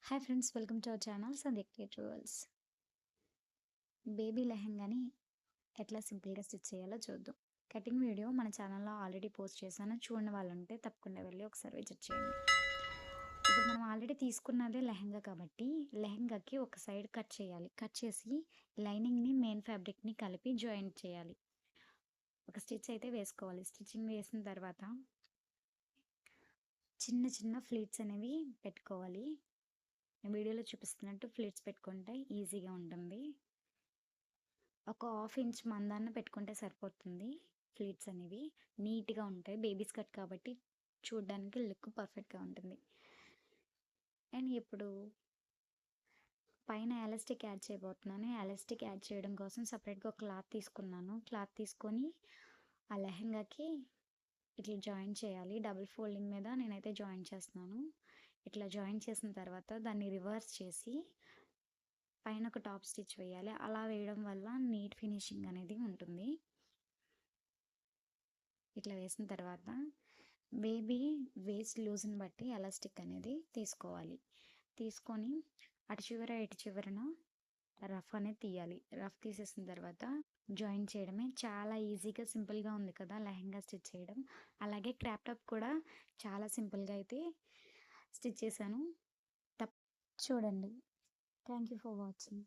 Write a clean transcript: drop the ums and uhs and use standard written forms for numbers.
Hi friends, welcome to our channel సంధ్యక్ tutorials. Baby లెహంగాని ఎట్లా సింపుల్గా స్టిచ్ చేయాలో చూద్దాం. కటింగ్ వీడియో మన ఛానల్లో ఆల్రెడీ పోస్ట్ చేశాను. చూడని వాళ్ళు ఉంటే తప్పకుండా వెళ్ళి ఒకసారి విజిట్ చేయండి. ఇప్పుడు మనం ఆల్రెడీ తీసుకున్నదే లెహంగా కాబట్టి లెహంగాకి ఒక సైడ్ కట్ చేయాలి. కట్ చేసి లైనింగ్ని మెయిన్ ఫ్యాబ్రిక్ని కలిపి జాయింట్ చేయాలి. ఒక స్టిచ్ అయితే వేసుకోవాలి. స్టిచ్చింగ్ వేసిన తర్వాత చిన్న చిన్న ఫ్లీట్స్ అనేవి పెట్టుకోవాలి. వీడియోలో చూపిస్తున్నట్టు ఫ్లీట్స్ పెట్టుకుంటే ఈజీగా ఉంటుంది. ఒక హాఫ్ ఇంచ్ మందాన్న పెట్టుకుంటే సరిపోతుంది. ఫ్లీట్స్ అనేవి నీట్గా ఉంటాయి. బేబీస్ కట్ కాబట్టి చూడడానికి లుక్ పర్ఫెక్ట్గా ఉంటుంది. అండ్ ఇప్పుడు పైన ఎలాస్టిక్ యాడ్ చేయబోతున్నాను. ఎలాస్టిక్ యాడ్ చేయడం కోసం సపరేట్గా ఒక క్లాత్ తీసుకున్నాను. క్లాత్ తీసుకొని ఆ లెహంగాకి ఇట్లా జాయిన్ చేయాలి. డబుల్ ఫోల్డింగ్ మీద నేనైతే జాయిన్ చేస్తున్నాను. ఇట్లా జాయిన్ చేసిన తర్వాత దాన్ని రివర్స్ చేసి పైన ఒక టాప్ స్టిచ్ వేయాలి. అలా వేయడం వల్ల నీట్ ఫినిషింగ్ అనేది ఉంటుంది. ఇట్లా వేసిన తర్వాత బేబీ వేస్ట్ లూజ్ని బట్టి ఎలాస్టిక్ అనేది తీసుకోవాలి. తీసుకొని అటు చివర ఇటు చివరన రఫ్ అనేది తీయాలి. రఫ్ తీసేసిన తర్వాత జాయిన్ చేయడమే. చాలా ఈజీగా సింపుల్గా ఉంది కదా లెహంగా స్టిచ్ చేయడం. అలాగే క్రాప్ టాప్ కూడా చాలా సింపుల్గా అయితే స్టిచ్ చేశాను. చూడండి. Thank you for watching.